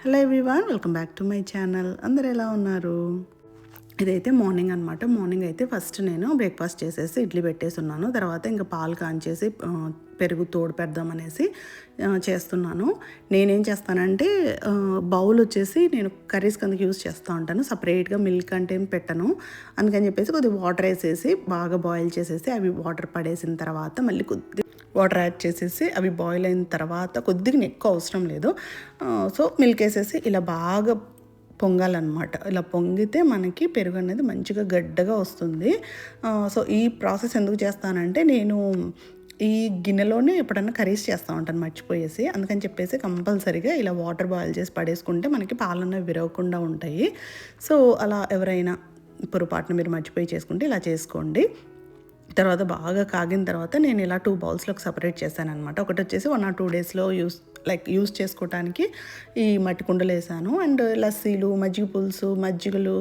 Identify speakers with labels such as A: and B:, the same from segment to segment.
A: Hello everyone, welcome back to my channel. అందరు ఎలా ఉన్నారు? ఇదైతే మార్నింగ్ అనమాట. మార్నింగ్ అయితే ఫస్ట్ నేను బ్రేక్ఫాస్ట్ చేసేసి ఇడ్లీ పెట్టేసి ఉన్నాను. తర్వాత ఇంకా పాలు కాంచేసి పెరుగు తోడు పెడదామనేసి చేస్తున్నాను. నేనేం చేస్తానంటే బౌల్ వచ్చేసి నేను కర్రీస్ కిందకి యూజ్ చేస్తూ ఉంటాను. సపరేట్గా మిల్క్ అంటే ఏం పెట్టను. అందుకని చెప్పేసి కొద్దిగా వాటర్ వేసేసి బాగా బాయిల్ చేసేసి అవి వాటర్ పడేసిన తర్వాత మళ్ళీ కొద్ది వాటర్ యాడ్ చేసేసి అవి బాయిల్ అయిన తర్వాత కొద్దిగా ఎక్కువ అవసరం లేదు. సో మిల్క్ వేసేసి ఇలా బాగా పొంగాలన్నమాట. ఇలా పొంగితే మనకి పెరుగు అనేది మంచిగా గడ్డగా వస్తుంది. సో ఈ ప్రాసెస్ ఎందుకు చేస్తానంటే నేను ఈ గిన్నెలోనే ఎప్పుడన్నా కర్రీస్ చేస్తూ ఉంటాను మర్చిపోయేసి. అందుకని చెప్పేసి కంపల్సరీగా ఇలా వాటర్ బాయిల్ చేసి పడేసుకుంటే మనకి పాలన్న విరవకుండా ఉంటాయి. సో అలా ఎవరైనా పొరపాటున మీరు మర్చిపోయి చేసుకుంటే ఇలా చేసుకోండి. తర్వాత బాగా కాగిన తర్వాత నేను ఇలా 2 బౌల్స్లోకి సపరేట్ చేశాను అనమాట. ఒకటి వచ్చేసి 1 or 2 డేస్లో యూస్ చేసుకోవడానికి ఈ మట్టి కుండలు వేసాను. అండ్ లస్సీలు, మజ్జిగ పులుసు, మజ్జిగలు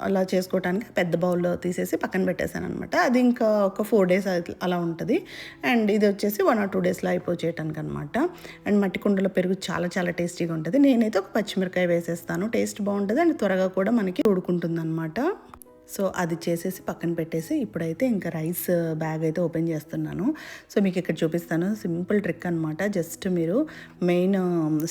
A: అలా చేసుకోవడానికి పెద్ద బౌల్లో తీసేసి పక్కన పెట్టేశాను అనమాట. అది ఇంకా ఒక 4 days అలా ఉంటుంది. అండ్ ఇది వచ్చేసి 1 or 2 డేస్లో అయిపోచేయటానికి అనమాట. అండ్ మట్టి కుండలో పెరుగు చాలా చాలా టేస్టీగా ఉంటుంది. నేనైతే ఒక పచ్చిమిరకాయ వేసేస్తాను. టేస్ట్ బాగుంటుంది అండ్ త్వరగా కూడా మనకి ఉడుకుంటుంది అనమాట. సో అది చేసేసి పక్కన పెట్టేసి ఇప్పుడైతే ఇంకా రైస్ బ్యాగ్ అయితే ఓపెన్ చేస్తున్నాను. సో మీకు ఇక్కడ చూపిస్తాను. సింపుల్ ట్రిక్ అనమాట. జస్ట్ మీరు మెయిన్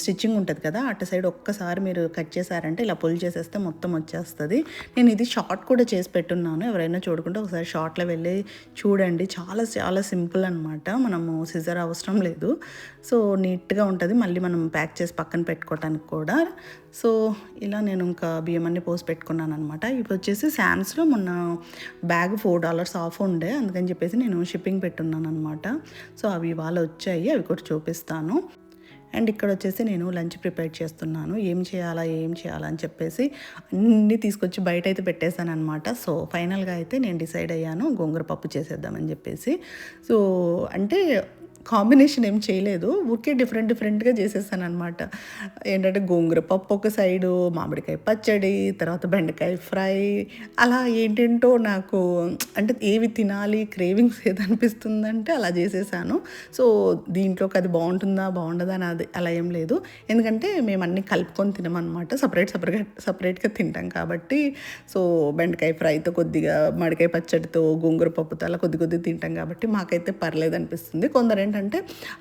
A: స్టిచ్చింగ్ ఉంటుంది కదా, అటు సైడ్ ఒక్కసారి మీరు కట్ చేశారంటే ఇలా పుల్ చేసేస్తే మొత్తం వచ్చేస్తుంది. నేను ఇది షార్ట్ కూడా చేసి పెట్టున్నాను. ఎవరైనా చూడకుంటే ఒకసారి షార్ట్లో వెళ్ళి చూడండి. చాలా చాలా సింపుల్ అనమాట. మనము సిజర్ అవసరం లేదు. సో నీట్గా ఉంటుంది. మళ్ళీ మనం ప్యాక్ చేసి పక్కన పెట్టుకోవడానికి కూడా. సో ఇలా నేను ఇంకా బియ్యం అన్నీ పోసి పెట్టుకున్నాను అనమాట. ఇవి వచ్చేసి శామ్స్లో మొన్న బ్యాగ్ $4 ఆఫ్ ఉండే, అందుకని చెప్పేసి నేను షిప్పింగ్ పెట్టున్నాను అనమాట. సో అవి ఇవాళ వచ్చాయి, అవి కూడా చూపిస్తాను. అండ్ ఇక్కడ వచ్చేసి నేను లంచ్ ప్రిపేర్ చేస్తున్నాను. ఏం చేయాలా అని చెప్పేసి అన్నీ తీసుకొచ్చి బయట అయితే పెట్టేశాను అనమాట. సో ఫైనల్గా అయితే నేను డిసైడ్ అయ్యాను గోంగూర పప్పు చేసేద్దామని చెప్పేసి. సో అంటే కాంబినేషన్ ఏం చేయలేదు, ఊరికే డిఫరెంట్గా చేసేసాను అనమాట. ఏంటంటే గోంగూర పప్పు ఒక సైడు, మామిడికాయ పచ్చడి, తర్వాత బెండకాయ ఫ్రై, అలా ఏంటేంటో నాకు అంటే ఏవి తినాలి క్రేవింగ్స్ ఏది అనిపిస్తుందంటే అలా చేసేసాను. సో దీంట్లోకి అది బాగుండదా అని అది అలా ఏం లేదు. ఎందుకంటే మేము అన్నీ కలుపుకొని తినమన్నమాట. సపరేట్గా తింటాం కాబట్టి. సో బెండకాయ ఫ్రైతో కొద్దిగా, మామిడికాయ పచ్చడితో, గోంగూర పప్పుతో అలా కొద్ది తింటాం కాబట్టి మాకైతే పర్లేదు అనిపిస్తుంది. కొందరు ఏంటంటే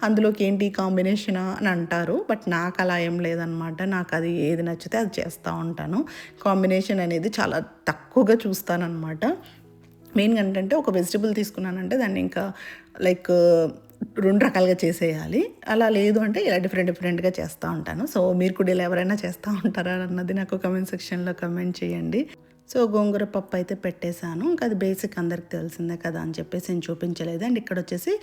A: అందులోకి ఏంటి కాంబినేషన్ అని అంటారు, బట్ నాకు అలా ఏం లేదనమాట. నాకు అది ఏది నచ్చితే అది చేస్తూ ఉంటాను. కాంబినేషన్ అనేది చాలా తక్కువగా చూస్తానన్నమాట. మెయిన్గా ఏంటంటే ఒక వెజిటబుల్ తీసుకున్నానంటే దాన్ని ఇంకా లైక్ 2 రకాలుగా చేసేయాలి. అలా లేదు అంటే ఇలా డిఫరెంట్గా చేస్తూ ఉంటాను. సో మీరు కూడా ఇలా ఎవరైనా చేస్తూ ఉంటారా అన్నది నాకు కమెంట్ సెక్షన్లో కమెంట్ చేయండి. సో గోంగూర పప్పు అయితే పెట్టేశాను. ఇంకా అది బేసిక్ అందరికి తెలిసిందే కదా అని చెప్పేసి నేను చూపించలేదు. అండ్ ఇక్కడ వచ్చేసి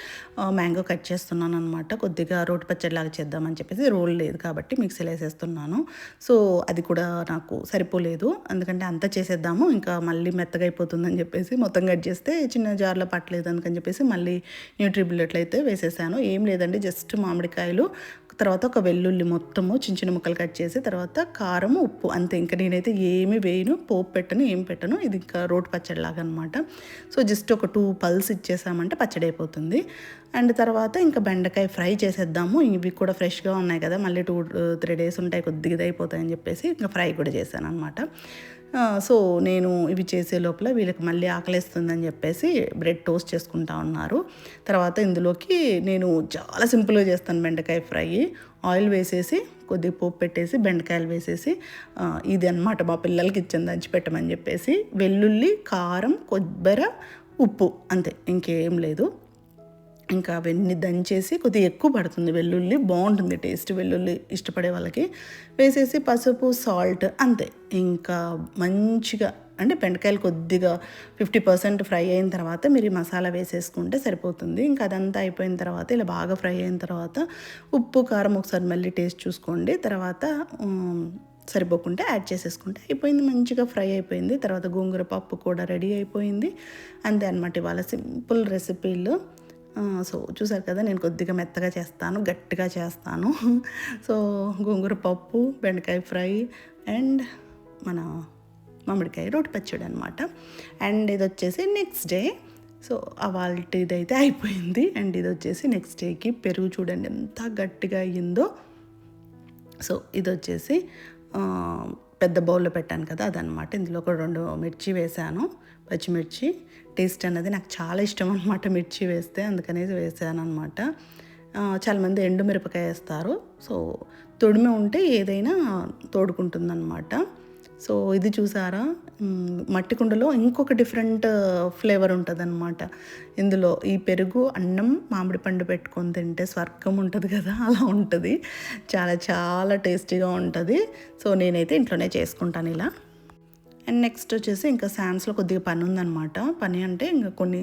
A: మ్యాంగో కట్ చేస్తున్నాను అనమాట. కొద్దిగా రోటి పచ్చడిలాగా చేద్దామని చెప్పేసి రోల్ లేదు కాబట్టి మిక్సీలో వేసేస్తున్నాను. సో అది కూడా నాకు సరిపోలేదు, ఎందుకంటే అంతా చేసేద్దాము ఇంకా మళ్ళీ మెత్తగా అయిపోతుందని చెప్పేసి మొత్తం కట్ చేస్తే చిన్న జార్లో పట్టలేదు. అందుకని చెప్పేసి మళ్ళీ న్యూట్రిబుల్లెట్లు అయితే వేసేసాను. ఏం లేదండి, జస్ట్ మామిడికాయలు, తర్వాత ఒక వెల్లుల్లి మొత్తము చిన్న ముక్కలు కట్ చేసి, తర్వాత కారం, ఉప్పు, అంతే. ఇంకా నేనైతే ఏమి వేయను, పోపు పెట్టను, ఏం పెట్టను. ఇది ఇంకా రోటి పచ్చడిలాగా అనమాట. సో జస్ట్ ఒక 2 పల్స్ ఇచ్చేసామంటే పచ్చడి అయిపోతుంది. అండ్ తర్వాత ఇంకా బెండకాయ ఫ్రై చేసేద్దాము. ఇవి కూడా ఫ్రెష్గా ఉన్నాయి కదా, మళ్ళీ 2-3 days ఉంటాయి, కొద్దిగా అయిపోతాయని చెప్పేసి ఇంకా ఫ్రై కూడా చేశాను అనమాట. సో నేను ఇవి చేసే లోపల వీళ్ళకి మళ్ళీ ఆకలిస్తుందని చెప్పేసి బ్రెడ్ టోస్ట్ చేసుకుంటా ఉన్నారు. తర్వాత ఇందులోకి నేను చాలా సింపుల్గా చేస్తాను బెండకాయ ఫ్రై. ఆయిల్ వేసేసి కొద్దిగా పోపు పెట్టేసి బెండకాయలు వేసేసి ఇది అనమాట మా పిల్లలకి ఇచ్చింది దంచి పెట్టమని చెప్పేసి. వెల్లుల్లి, కారం, కొబ్బరి, ఉప్పు, అంతే, ఇంకేం లేదు. ఇంకా అవన్నీ దంచేసి కొద్దిగా ఎక్కువ పడుతుంది వెల్లుల్లి, బాగుంటుంది టేస్ట్ వెల్లుల్లి ఇష్టపడే వాళ్ళకి. వేసేసి పసుపు, సాల్ట్, అంతే. ఇంకా మంచిగా అంటే బెండకాయలు కొద్దిగా 50% ఫ్రై అయిన తర్వాత మీరు ఈ మసాలా వేసేసుకుంటే సరిపోతుంది. ఇంకా అదంతా అయిపోయిన తర్వాత ఇలా బాగా ఫ్రై అయిన తర్వాత ఉప్పు, కారం ఒకసారి మళ్ళీ టేస్ట్ చూసుకోండి. తర్వాత సరిపోకుంటే యాడ్ చేసేసుకుంటే అయిపోయింది, మంచిగా ఫ్రై అయిపోయింది. తర్వాత గోంగూర పప్పు కూడా రెడీ అయిపోయింది. అంతే అనమాట ఇవాళ సింపుల్ రెసిపీలు. సో చూసారు కదా, నేను కొద్దిగా మెత్తగా చేస్తాను, గట్టిగా చేస్తాను. సో గోంగూర పప్పు, బెండకాయ ఫ్రై అండ్ మన మామిడికాయ రోటి పచ్చడి అనమాట. అండ్ ఇది వచ్చేసి నెక్స్ట్ డే. సో అవాల్టిదైతే అయిపోయింది. అండ్ ఇది వచ్చేసి నెక్స్ట్ డేకి పెరుగు చూడండి ఎంత గట్టిగా అయ్యిందో. సో ఇది వచ్చేసి పెద్ద బౌల్లో పెట్టాను కదా అదనమాట. ఇందులో ఒక 2 మిర్చి వేసాను, పచ్చిమిర్చి. టేస్ట్ అనేది నాకు చాలా ఇష్టం అనమాట మిర్చి వేస్తే, అందుకనేసి వేసాను అనమాట. చాలామంది ఎండు మిరపకాయ వేస్తారు. సో తొడిమి ఉంటే ఏదైనా తోడుకుంటుందన్నమాట. సో ఇది చూసారా, మట్టి కుండలో ఇంకొక డిఫరెంట్ ఫ్లేవర్ ఉంటుందన్నమాట. ఇందులో ఈ పెరుగు, అన్నం, మామిడి పండు పెట్టుకొని తింటే స్వర్గం ఉంటుంది కదా, అలా ఉంటుంది. చాలా చాలా టేస్టీగా ఉంటుంది. సో నేనైతే ఇంట్లోనే చేసుకుంటాను ఇలా. అండ్ నెక్స్ట్ వచ్చేసి ఇంకా శామ్స్లో కొద్దిగా పని ఉందన్నమాట. పని అంటే ఇంకా కొన్ని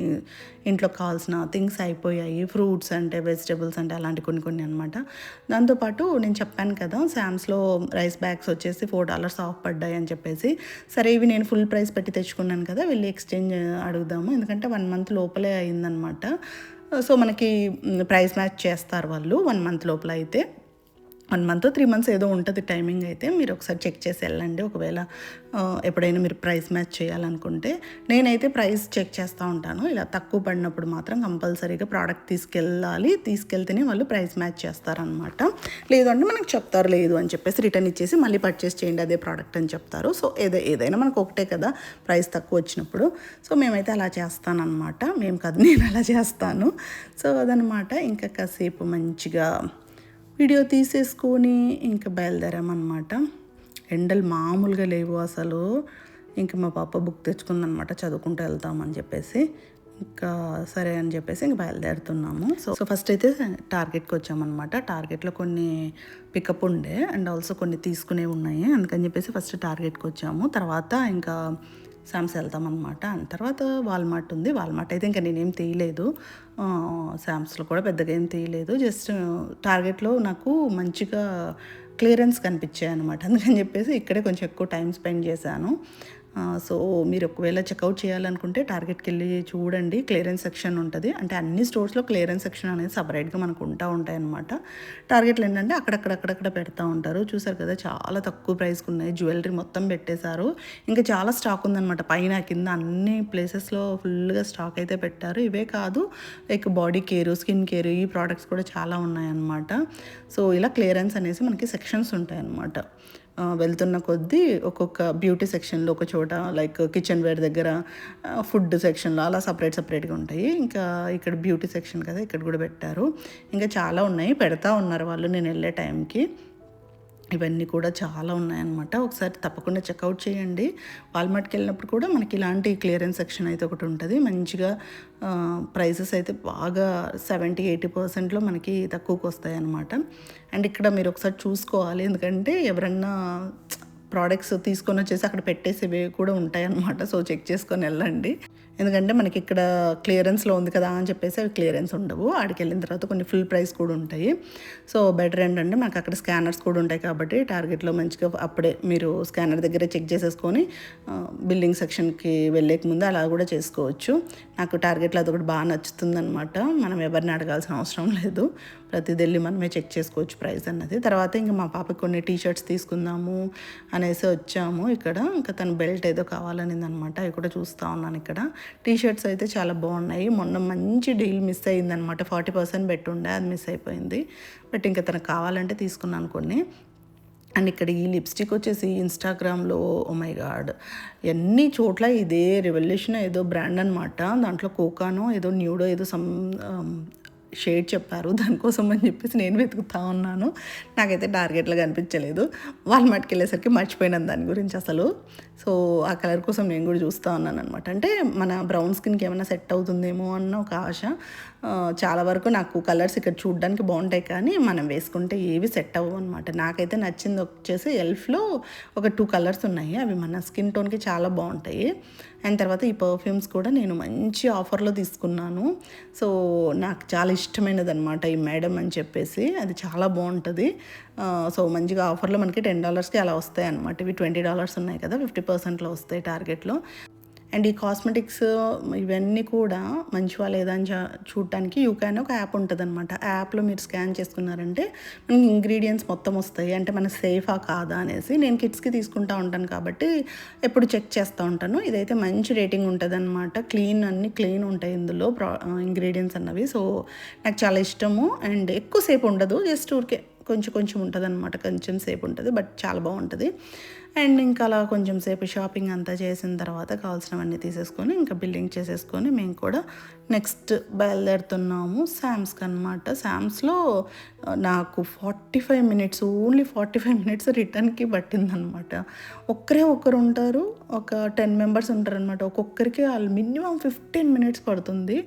A: ఇంట్లో కావాల్సిన థింగ్స్ అయిపోయాయి. ఫ్రూట్స్ అంటే, వెజిటబుల్స్ అంటే అలాంటి కొన్ని అనమాట. దాంతోపాటు నేను చెప్పాను కదా శామ్స్లో రైస్ బ్యాగ్స్ వచ్చేసి $4 ఆఫ్ పడ్డాయి అని చెప్పేసి. సరే ఇవి నేను ఫుల్ ప్రైస్ పెట్టి తెచ్చుకున్నాను కదా, వెళ్ళి ఎక్స్చేంజ్ అడుగుదాము, ఎందుకంటే 1 మంత్ లోపలే అయిందనమాట. సో మనకి ప్రైస్ మ్యాచ్ చేస్తారు వాళ్ళు 1 మంత్ లోపల అయితే. 1 మంత్ 3 మంత్స్ ఏదో ఉంటుంది టైమింగ్ అయితే. మీరు ఒకసారి చెక్ చేసి వెళ్ళండి ఒకవేళ ఎప్పుడైనా మీరు ప్రైస్ మ్యాచ్ చేయాలనుకుంటే. నేనైతే ప్రైస్ చెక్ చేస్తూ ఉంటాను. ఇలా తక్కువ పడినప్పుడు మాత్రం కంపల్సరీగా ప్రోడక్ట్ తీసుకెళ్ళాలి. తీసుకెళ్తేనే వాళ్ళు ప్రైస్ మ్యాచ్ చేస్తారనమాట. లేదు అంటే మనకు చెప్తారు, లేదు అని చెప్పేసి రిటర్న్ ఇచ్చేసి మళ్ళీ పర్చేస్ చేయండి అదే ప్రోడక్ట్ అని చెప్తారు. సో ఏదైనా మనకు ఒకటే కదా ప్రైస్ తక్కువ వచ్చినప్పుడు. సో మేమైతే అలా చేస్తానన్నమాట. మేము కాదు, నేను అలా చేస్తాను. సో అదనమాట. ఇంకా కాసేపు మంచిగా వీడియో తీసేసుకొని ఇంకా బయలుదేరామన్నమాట. ఎండలు మామూలుగా లేవు అసలు. ఇంకా మా పాప బుక్ తెచ్చుకుందనమాట, చదువుకుంటూ వెళ్తామని చెప్పేసి. ఇంకా సరే అని చెప్పేసి ఇంక బయలుదేరుతున్నాము. సో ఫస్ట్ అయితే టార్గెట్కి వచ్చామన్నమాట. టార్గెట్లో కొన్ని పికప్ ఉండే అండ్ ఆల్సో కొన్ని తీసుకునేవి ఉన్నాయి. అందుకని చెప్పేసి ఫస్ట్ టార్గెట్కి వచ్చాము. తర్వాత ఇంకా శామ్స్ వెళ్తామన్నమాట. తర్వాత వాల్మార్ట్ ఉంది. వాల్మార్ట్ అయితే ఇంకా నేనేం తీయలేదు, శామ్స్లో కూడా పెద్దగా ఏం తీయలేదు. జస్ట్ టార్గెట్లో నాకు మంచిగా క్లియరెన్స్ కనిపించాయి అనమాట. అందుకని చెప్పేసి ఇక్కడే కొంచెం ఎక్కువ టైం స్పెండ్ చేశాను. సో మీరు ఒకవేళ చెక్అవుట్ చేయాలనుకుంటే టార్గెట్కి వెళ్ళి చూడండి, క్లియరెన్స్ సెక్షన్ ఉంటుంది. అంటే అన్ని స్టోర్స్లో క్లియరెన్స్ సెక్షన్ అనేది సపరేట్గా మనకు ఉంటాయన్నమాట. టార్గెట్లు ఏంటంటే అక్కడక్కడ పెడతా ఉంటారు. చూసారు కదా, చాలా తక్కువ ప్రైస్కి ఉన్నాయి. జ్యువెలరీ మొత్తం పెట్టేశారు. ఇంకా చాలా స్టాక్ ఉందన్నమాట. పైన కింద అన్ని ప్లేసెస్లో ఫుల్గా స్టాక్ అయితే పెట్టారు. ఇవే కాదు, like body care, skin care, ఈ ప్రోడక్ట్స్ కూడా చాలా ఉన్నాయన్నమాట. సో ఇలా క్లియరెన్స్ అనేసి మనకి సెక్షన్స్ ఉంటాయన్నమాట. వెళ్తున్న కొద్దీ ఒక్కొక్క బ్యూటీ సెక్షన్లో ఒక చోట, లైక్ కిచెన్ వేర్ దగ్గర, ఫుడ్ సెక్షన్లో అలా సపరేట్గా ఉంటాయి. ఇంకా ఇక్కడ బ్యూటీ సెక్షన్ కదా, ఇక్కడ కూడా పెట్టారు. ఇంకా చాలా ఉన్నాయి, పెడతా ఉన్నారు వాళ్ళు నేను వెళ్ళే టైంకి. ఇవన్నీ కూడా చాలా ఉన్నాయన్నమాట. ఒకసారి తప్పకుండా చెక్అవుట్ చేయండి. వాల్మార్ట్కి వెళ్ళినప్పుడు కూడా మనకి ఇలాంటి క్లియరెన్స్ సెక్షన్ అయితే ఒకటి ఉంటుంది. మంచిగా ప్రైసెస్ అయితే బాగా 70-80%లో మనకి తక్కువకి వస్తాయి అన్నమాట. అండ్ ఇక్కడ మీరు ఒకసారి చూసుకోవాలి, ఎందుకంటే ఎవరన్నా ప్రోడక్ట్స్ తీసుకొని వచ్చేసి అక్కడ పెట్టేసేవి కూడా ఉంటాయన్నమాట. సో చెక్ చేసుకొని వెళ్ళండి. ఎందుకంటే మనకి ఇక్కడ క్లియరెన్స్లో ఉంది కదా అని చెప్పేసి అవి క్లియరెన్స్ ఉండవు. ఆడికి వెళ్ళిన తర్వాత కొన్ని ఫుల్ ప్రైస్ కూడా ఉంటాయి. సో బెటర్ ఏంటంటే మనకు అక్కడ స్కానర్స్ కూడా ఉంటాయి కాబట్టి టార్గెట్లో మంచిగా అప్పుడే మీరు స్కానర్ దగ్గర చెక్ చేసేసుకొని బిల్లింగ్ సెక్షన్కి వెళ్ళేక ముందు అలా కూడా చేసుకోవచ్చు. నాకు టార్గెట్లో అదొకటి బాగా నచ్చుతుందనమాట. మనం ఎవరిని అడగాల్సిన అవసరం లేదు, ప్రతిదీ వెళ్ళి మనమే చెక్ చేసుకోవచ్చు ప్రైస్ అన్నది. తర్వాత ఇంకా మా పాపకి కొన్ని టీషర్ట్స్ తీసుకుందాము అనేసి వచ్చాము. ఇక్కడ ఇంకా తను బెల్ట్ ఏదో కావాలనింది అనమాట. అవి కూడా చూస్తూ ఉన్నాను. ఇక్కడ టీషర్ట్స్ అయితే చాలా బాగున్నాయి. మొన్న మంచి డీల్ మిస్ అయ్యిందనమాట. 40% పెట్టుండే, అది మిస్ అయిపోయింది. బట్ ఇంకా తనకు కావాలంటే తీసుకున్నాను కొన్ని. అండ్ ఇక్కడ ఈ లిప్స్టిక్ వచ్చేసి ఇన్స్టాగ్రామ్లో, ఓ మై గాడ్, ఎన్ని చోట్ల ఇదే రెవల్యూషన్ ఏదో బ్రాండ్ అనమాట. దాంట్లో కోకానో ఏదో న్యూడో ఏదో షేడ్ చెప్పారు, దానికోసం అని చెప్పేసి నేను వెతుకుతా ఉన్నాను. నాకైతే టార్గెట్లో కనిపించలేదు. వాల్మార్ట్కి వెళ్ళేసరికి మర్చిపోయినాను దాని గురించి అసలు. సో ఆ కలర్ కోసం నేను కూడా చూస్తూ ఉన్నాను అనమాట. అంటే మన బ్రౌన్ స్కిన్కి ఏమైనా సెట్ అవుతుందేమో అన్న ఒక ఆశ. చాలా వరకు నాకు కలర్స్ ఇక్కడ చూడడానికి బాగుంటాయి కానీ మనం వేసుకుంటే ఏవి సెట్ అవ్వవు అనమాట. నాకైతే నచ్చింది వచ్చేసి ఎల్ఫ్లో ఒక 2 కలర్స్ ఉన్నాయి. అవి మన స్కిన్ టోన్కి చాలా బాగుంటాయి. అండ్ తర్వాత ఈ పర్ఫ్యూమ్స్ కూడా నేను మంచి ఆఫర్లో తీసుకున్నాను. సో నాకు చాలా ఇష్టమైనది అనమాట ఈ మేడం అని చెప్పేసి. అది చాలా బాగుంటుంది. సో మంచిగా ఆఫర్లో మనకి $10కి అలా వస్తాయి అనమాట. ఇవి $20 ఉన్నాయి కదా, 50%లో వస్తాయి టార్గెట్లో. అండ్ ఈ కాస్మెటిక్స్ ఇవన్నీ కూడా మంచివా లేదా అని చూడటానికి యూకాన్ ఒక యాప్ ఉంటుంది అనమాట. ఆ యాప్లో మీరు స్కాన్ చేసుకున్నారంటే మనకి ఇంగ్రీడియంట్స్ మొత్తం వస్తాయి. అంటే మన సేఫా కాదా అనేసి. నేను కిడ్స్కి తీసుకుంటూ ఉంటాను కాబట్టి ఎప్పుడు చెక్ చేస్తూ ఉంటాను. ఇదైతే మంచి రేటింగ్ ఉంటుంది అనమాట. అన్నీ క్లీన్ ఉంటాయి ఇందులో ఇంగ్రీడియంట్స్ అన్నవి. సో నాకు చాలా ఇష్టము. అండ్ ఎక్కువసేపు ఉండదు, జస్ట్ ఊరికే కొంచెం కొంచెం ఉంటుందన్నమాట, కొంచెం సేపు ఉంటుంది, బట్ చాలా బాగుంటుంది. అండ్ ఇంకా అలా కొంచెం సేపు షాపింగ్ అంతా చేసిన తర్వాత కావాల్సినవన్నీ తీసేసుకొని ఇంకా బిల్లింగ్ చేసేసుకొని మేము కూడా నెక్స్ట్ బయలుదేరుతున్నాము శామ్స్కి అనమాట. శామ్స్లో నాకు 45 మినిట్స్, ఓన్లీ 45 మినిట్స్ రిటర్న్కి పట్టిందనమాట. ఒకరు ఉంటారు, ఒక 10 మెంబర్స్ ఉంటారనమాట. ఒక్కొక్కరికి వాళ్ళు మినిమం 15 మినిట్స్ పడుతుంది.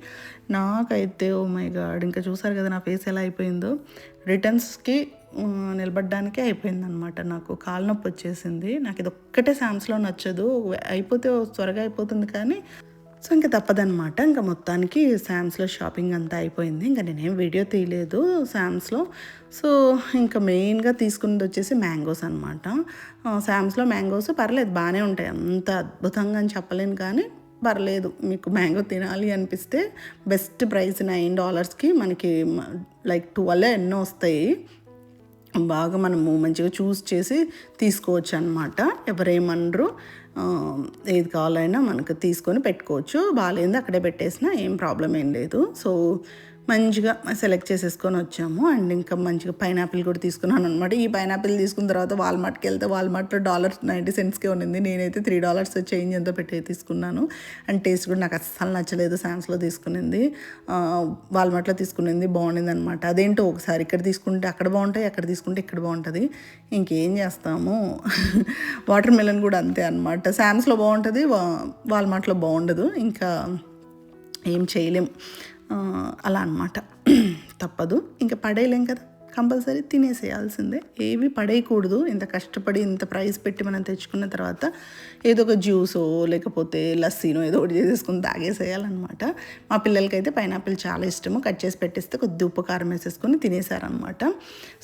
A: నాకైతే ఓ మై గాడ్, ఇంకా చూసారు కదా నా ఫేస్ ఎలా అయిపోయిందో. రిటర్న్స్కి నిలబడడానికే అయిపోయిందనమాట. నాకు కాలు నొప్పి వచ్చేసింది. నాకు ఇది ఒక్కటే శామ్స్లో నచ్చదు, అయిపోతే త్వరగా అయిపోతుంది కానీ. సో ఇంకా తప్పదనమాట. ఇంకా మొత్తానికి శామ్స్లో షాపింగ్ అంతా అయిపోయింది. ఇంకా నేనేం వీడియో తీయలేదు శామ్స్లో. సో ఇంకా మెయిన్గా తీసుకున్నది వచ్చేసి మ్యాంగోస్ అనమాట. శామ్స్లో మ్యాంగోస్ పర్లేదు, బాగానే ఉంటాయి, అంత అద్భుతంగా అని చెప్పలేను కానీ పర్లేదు. మీకు మ్యాంగో తినాలి అనిపిస్తే బెస్ట్ ప్రైస్ $9కి మనకి లైక్ 12 ఎన్నో వస్తాయి. బాగా మనము మంచిగా చూస్ చేసి తీసుకోవచ్చు అనమాట. ఎవరేమనరు, ఏది కావాలైనా మనకు తీసుకొని పెట్టుకోవచ్చు. బాగాలేంది అక్కడే పెట్టేసినా ఏం ప్రాబ్లం ఏం లేదు. సో మంచిగా సెలెక్ట్ చేసేసుకొని వచ్చాము. అండ్ ఇంకా మంచిగా పైనాపిల్ కూడా తీసుకున్నాను అనమాట. ఈ పైనాపిల్ తీసుకున్న తర్వాత వాల్మార్ట్కి వెళ్తే వాల్మార్ట్లో $90కే ఉన్నింది. నేనైతే $3 చేంజ్ ఎంతో పెట్టి తీసుకున్నాను. అండ్ టేస్ట్ కూడా నాకు అస్సలు నచ్చలేదు. శామ్స్లో తీసుకునింది, వాల్మార్ట్లో తీసుకునింది బాగుండింది అనమాట. అదేంటో ఒకసారి ఇక్కడ తీసుకుంటే అక్కడ బాగుంటాయి, అక్కడ తీసుకుంటే ఇక్కడ బాగుంటుంది. ఇంకేం చేస్తాము. వాటర్ మెలన్ కూడా అంతే అనమాట. శామ్స్లో బాగుంటుంది, వాల్మార్ట్లో బాగుండదు. ఇంకా ఏం చేయలేం, అలా అనమాట. తప్పదు, ఇంకా పడేయలేం కదా, కంపల్సరీ తినేసేయాల్సిందే. ఏవి పడేయకూడదు. ఇంత కష్టపడి ఇంత ప్రైస్ పెట్టి మనం తెచ్చుకున్న తర్వాత ఏదో ఒక జ్యూసో లేకపోతే లస్సీనో ఏదో ఒకటి చేసేసుకుని తాగేసేయాలన్నమాట. మా పిల్లలకైతే పైనాపిల్ చాలా ఇష్టము. కట్ చేసి పెట్టిస్తే కొద్ది ఉప్పు కారం వేసేసుకొని తినేసారనమాట.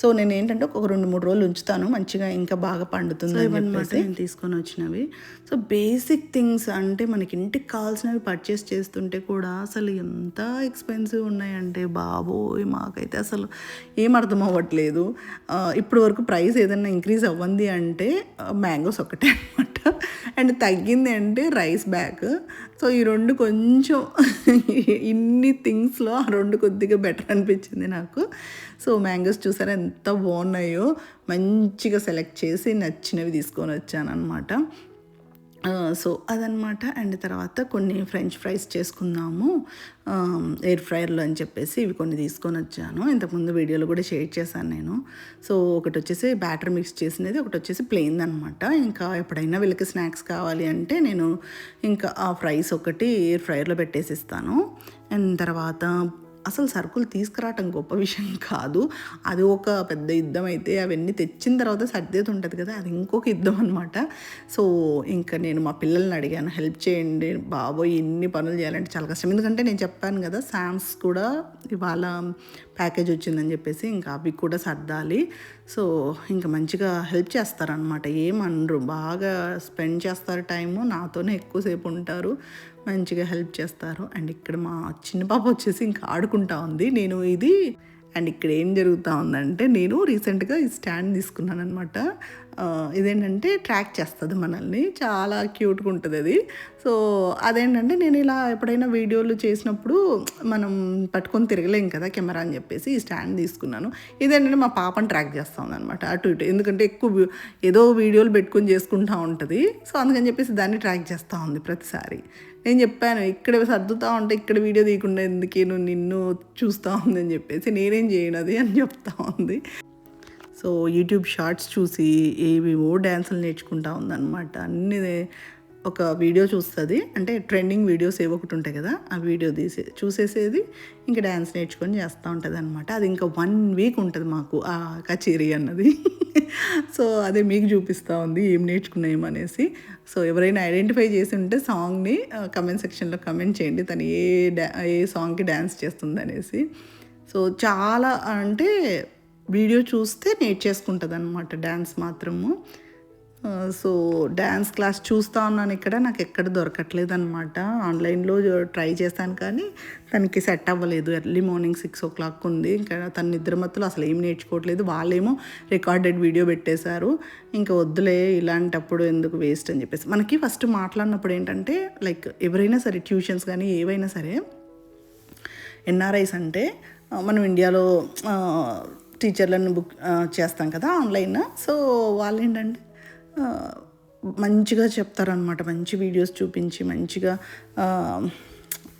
A: సో నేను ఏంటంటే ఒక 2-3 రోజులు ఉంచుతాను, మంచిగా ఇంకా బాగా పండుతుంది అనమాట. నేను తీసుకొని వచ్చినవి. సో బేసిక్ థింగ్స్ అంటే మనకి ఇంటికి కావాల్సినవి పర్చేస్ చేస్తుంటే కూడా అసలు ఎంత ఎక్స్పెన్సివ్ ఉన్నాయంటే బాబోయ్, మాకైతే అసలు ఏం అర్థం అవ్వట్లేదు. ఇప్పుడు వరకు ప్రైస్ ఏదైనా ఇంక్రీజ్ అవ్వంది అంటే మ్యాంగోస్ ఒకటే అనమాట. అండ్ తగ్గింది అంటే రైస్ బ్యాగ్. సో ఈ రెండు కొంచెం ఇన్ని థింగ్స్లో ఆ రెండు కొద్దిగా బెటర్ అనిపించింది నాకు. సో మ్యాంగోస్ చూసారా ఎంత బాగున్నాయో, మంచిగా సెలెక్ట్ చేసి నచ్చినవి తీసుకొని వచ్చాను అనమాట. సో అదనమాట. అండ్ తర్వాత కొన్ని ఫ్రెంచ్ ఫ్రైస్ చేసుకుందాము ఎయిర్ ఫ్రైయర్లో అని చెప్పేసి ఇవి కొన్ని తీసుకొని వచ్చాను. ఇంతకుముందు వీడియోలో కూడా షేర్ చేశాను నేను. సో ఒకటి వచ్చేసి బ్యాటర్ మిక్స్ చేసినది, ఒకటి వచ్చేసి ప్లెయిన్ అనమాట. ఇంకా ఎప్పుడైనా వీళ్ళకి స్నాక్స్ కావాలి అంటే నేను ఇంకా ఆ ఫ్రైస్ ఒకటి ఎయిర్ ఫ్రైయర్లో పెట్టేసి ఇస్తాను. అండ్ తర్వాత అసలు సరుకులు తీసుకురావటం గొప్ప విషయం కాదు, అది ఒక పెద్ద యుద్ధం. అయితే అవన్నీ తెచ్చిన తర్వాత సర్దేది ఉంటుంది కదా, అది ఇంకొక యుద్ధం అనమాట. సో ఇంకా నేను మా పిల్లల్ని అడిగాను, హెల్ప్ చేయండి బాబోయ్, ఇన్ని పనులు చేయాలంటే చాలా కష్టం. ఎందుకంటే నేను చెప్పాను కదా శామ్స్ కూడా ఇవాళ ప్యాకేజ్ వచ్చిందని చెప్పేసి ఇంకా అవి కూడా సర్దాలి. సో ఇంకా మంచిగా హెల్ప్ చేస్తారనమాట, ఏమనరు, బాగా స్పెండ్ చేస్తారు టైము, నాతోనే ఎక్కువసేపు ఉంటారు, మంచిగా హెల్ప్ చేస్తారు. అండ్ ఇక్కడ మా చిన్న పాప వచ్చేసి ఇంకా ఆడుకుంటా ఉంది. నేను ఇది అండ్ ఇక్కడ ఏం జరుగుతూ ఉందంటే, నేను రీసెంట్గా ఈ స్టాండ్ తీసుకున్నాను అనమాట. ఇదేంటంటే ట్రాక్ చేస్తుంది మనల్ని, చాలా క్యూట్గా ఉంటుంది అది. సో అదేంటంటే నేను ఇలా ఎప్పుడైనా వీడియోలు చేసినప్పుడు మనం పట్టుకొని తిరగలేం కదా కెమెరా అని చెప్పేసి ఈ స్టాండ్ తీసుకున్నాను. ఇదేంటంటే మా పాపని ట్రాక్ చేస్తూ ఉంది అనమాట, అటు ఇటు. ఎందుకంటే ఎక్కువ ఏదో వీడియోలు పెట్టుకొని చేసుకుంటూ ఉంటుంది. సో అందుకని చెప్పేసి దాన్ని ట్రాక్ చేస్తూ ఉంది ప్రతిసారి. నేను చెప్పాను, ఇక్కడ సర్దుతూ ఉంటే ఇక్కడ వీడియో తీయకుండా ఎందుకే, నువ్వు నిన్ను చూస్తూ ఉందని చెప్పేసి, నేనేం చేయను అది అని చెప్తా ఉంది. సో యూట్యూబ్ షార్ట్స్ చూసి ఏవేవో డ్యాన్సులు నేర్చుకుంటా ఉందన్నమాట. అన్నీ ఒక వీడియో చూస్తుంది, అంటే ట్రెండింగ్ వీడియోస్ ఏవో ఒకటి ఉంటాయి కదా, ఆ వీడియో చూసేసేది ఇంకా డ్యాన్స్ నేర్చుకొని చేస్తూ ఉంటుంది అనమాట. అది ఇంకా 1 వీక్ ఉంటుంది మాకు ఆ కచేరీ అన్నది. సో అదే మీకు చూపిస్తూ ఉంది ఏం నేర్చుకున్నామనేసి. సో ఎవరైనా ఐడెంటిఫై చేసి ఉంటే సాంగ్ని కమెంట్ సెక్షన్లో కమెంట్ చేయండి, తను ఏ సాంగ్కి డ్యాన్స్ చేస్తుంది అనేసి. సో చాలా అంటే వీడియో చూస్తే నేర్చేసుకుంటుంది అనమాట డ్యాన్స్ మాత్రము. సో డ్యాన్స్ క్లాస్ చూస్తూ ఉన్నాను ఇక్కడ, నాకు ఎక్కడ దొరకట్లేదు అనమాట. ఆన్లైన్లో ట్రై చేశాను కానీ తనకి సెట్ అవ్వలేదు. ఎర్లీ మార్నింగ్ 6 o'clock ఉంది. ఇంకా తన నిద్రమత్తులు అసలు ఏం నేర్చుకోవట్లేదు. వాళ్ళేమో రికార్డెడ్ వీడియో పెట్టేశారు. ఇంకా వద్దులే ఇలాంటప్పుడు ఎందుకు వేస్ట్ అని చెప్పేసి. మనకి ఫస్ట్ మాట్లాడినప్పుడు ఏంటంటే లైక్ ఎవరైనా సరే ట్యూషన్స్ కానీ ఏవైనా సరే, ఎన్ఆర్ఐస్ అంటే మనం ఇండియాలో టీచర్లను బుక్ చేస్తాం కదా ఆన్లైన్. సో వాళ్ళు ఏంటంటే మంచిగా చెప్తారనమాట, మంచి వీడియోస్ చూపించి మంచిగా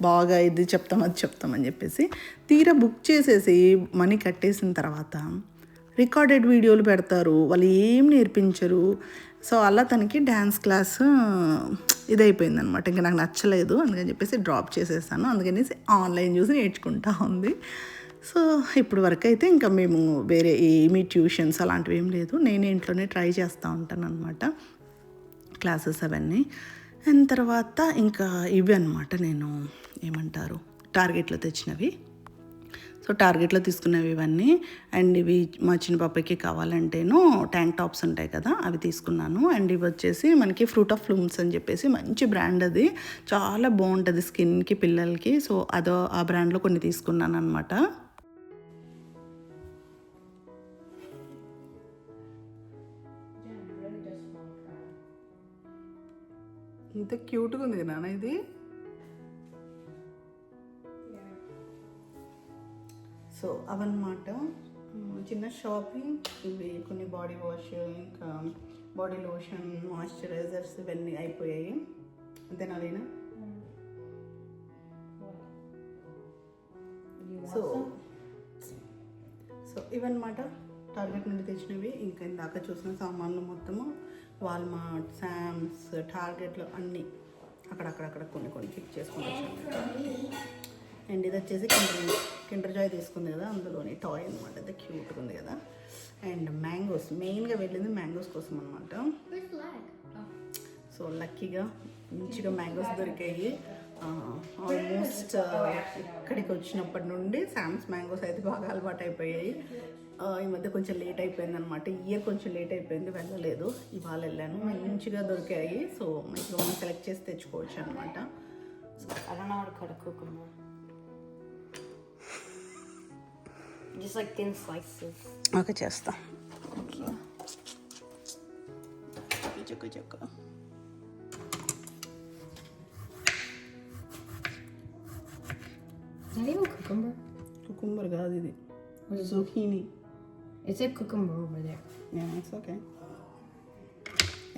A: బాగా ఇది చెప్తాం అది చెప్తామని చెప్పేసి తీరా బుక్ చేసేసి మనీ కట్టేసిన తర్వాత రికార్డెడ్ వీడియోలు పెడతారు, వాళ్ళు ఏం నేర్పించరు. సో అలా తనకి డ్యాన్స్ క్లాస్ ఇదైపోయింది అనమాట. ఇంకా నాకు నచ్చలేదు, అందుకని చెప్పేసి డ్రాప్ చేసేసాను. అందుకనేసి ఆన్లైన్ చూసి నేర్చుకుంటా ఉంది. సో ఇప్పుడు వరకు అయితే ఇంకా మేము వేరే ఏమీ ట్యూషన్స్ అలాంటివి ఏం లేదు, నేనే ఇంట్లోనే ట్రై చేస్తూ ఉంటాను అనమాట క్లాసెస్ అవన్నీ. అండ్ తర్వాత ఇంకా ఇవి అనమాట నేను ఏమంటారు టార్గెట్లో తెచ్చినవి. సో టార్గెట్లో తీసుకున్నవి ఇవన్నీ. అండ్ ఇవి మా చిన్న పాపకి కావాలంటేనో ట్యాంక్ టాప్స్ ఉంటాయి కదా, అవి తీసుకున్నాను. అండ్ ఇవి వచ్చేసి మనకి ఫ్రూట్ ఆఫ్ లూమ్స్ అని చెప్పేసి మంచి బ్రాండ్, అది చాలా బాగుంటుంది స్కిన్కి పిల్లలకి. సో ఆ బ్రాండ్లో కొన్ని తీసుకున్నాను అనమాట. ఇంత క్యూట్గా ఉంది నాన్న ఇది. సో అవన్నమాట చిన్న షాపింగ్. ఇవి కొన్ని బాడీ వాష్, ఇంకా బాడీ లోషన్, మాయిశ్చరైజర్స్ ఇవన్నీ అయిపోయాయి. అంతేనా అలీనా? సో ఇవన్నమాట టార్గెట్ నుండి తెచ్చినవి. ఇంకా ఇందాక చూసిన సామాన్లు మొత్తము వాల్మార్ట్, శామ్స్, టార్గెట్లో అన్నీ అక్కడక్కడ కొన్ని పిక్ చేసుకొని వచ్చాను. అండ్ ఇది వచ్చేసి కిండర్ జాయ్ తీసుకుంది కదా, అందులోని టాయ్ అనమాట. అది క్యూట్గా ఉంది కదా. అండ్ మ్యాంగోస్, మెయిన్గా వెళ్ళింది మ్యాంగోస్ కోసం అనమాట. సో లక్కీగా మంచిగా మ్యాంగోస్ దొరికాయి. ఆల్మోస్ట్ ఇక్కడికి వచ్చినప్పటి నుండి శామ్స్ మ్యాంగోస్ అయితే బాగా అలవాటు అయిపోయాయి. ఈ మధ్య కొంచెం లేట్ అయిపోయింది అనమాట, ఇయర్ కొంచెం లేట్ అయిపోయింది, వెళ్ళలేదు. ఇవాళ వెళ్ళాను, మంచిగా దొరికాయి. సో మంచిగా మనం సెలెక్ట్ చేసి తెచ్చుకోవచ్చు అనమాట.
B: Just like thin slices.
A: Okay చేస్తా. చెక్క
B: Is that even cucumber?
A: Cucumber కాదు ఇది, zucchini.
B: It's a cucumber over there.
A: It's okay.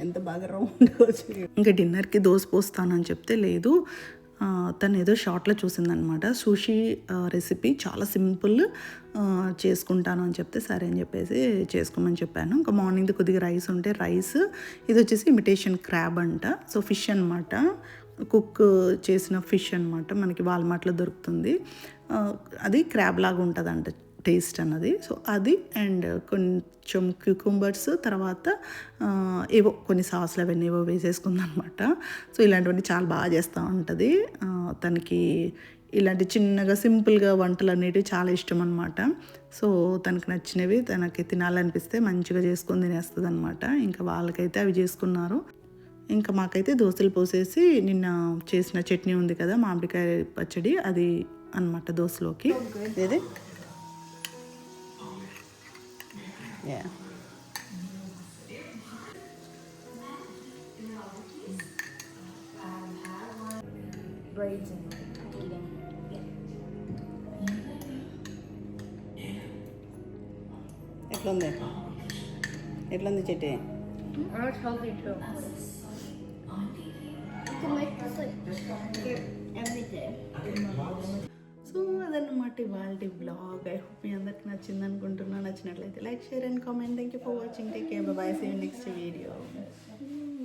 A: ఎంత బాగా రౌండ్గా వచ్చి. ఇంకా డిన్నర్కి దోశ పోస్తానని చెప్తే లేదు, తను ఏదో షార్ట్లో చూసిందనమాట సూషీ రెసిపీ, చాలా సింపుల్, చేసుకుంటాను అని చెప్తే సరే అని చెప్పేసి చేసుకోమని చెప్పాను. ఇంకా మార్నింగ్ది కొద్దిగా రైస్ ఉంటే రైస్, ఇది వచ్చేసి ఇమిటేషన్ క్రాబ్ అంట. సో ఫిష్ అనమాట, కుక్ చేసిన ఫిష్ అనమాట, మనకి వాల్మార్ట్లో దొరుకుతుంది. అది క్రాబ్ లాగా ఉంటుందంట టేస్ట్ అన్నది. సో అది అండ్ కొంచెం క్యూకుంబర్స్, తర్వాత ఏవో కొన్ని సాసులు అవన్నీ ఏవో వేసేసుకుందనమాట. సో ఇలాంటివన్నీ చాలా బాగా చేస్తూ ఉంటుంది. తనకి ఇలాంటి చిన్నగా సింపుల్గా వంటలు అనేటివి చాలా ఇష్టం అనమాట. సో తనకు నచ్చినవి తనకి తినాలనిపిస్తే మంచిగా చేసుకొని తినేస్తుంది అనమాట. ఇంకా వాళ్ళకైతే అవి చేసుకున్నారు. ఇంకా మాకైతే దోశలు పోసేసి నిన్న చేసిన చట్నీ ఉంది కదా, మామిడికాయ పచ్చడి, అది అనమాట దోశలోకి. ఇది Yeah.
B: Braids and eating.
A: ఎట్లుంది చెట్టు?
B: It's healthy too. You can make this like every day.
A: So అదన్నమాట ఇవాళ బ్లాగ్. ఐ హోప్ మీ అందరికి నచ్చింది అనుకుంటున్నాను. నచ్చినట్లయితే like, share and comment. Thank you for watching. Take care, bye. See you next video.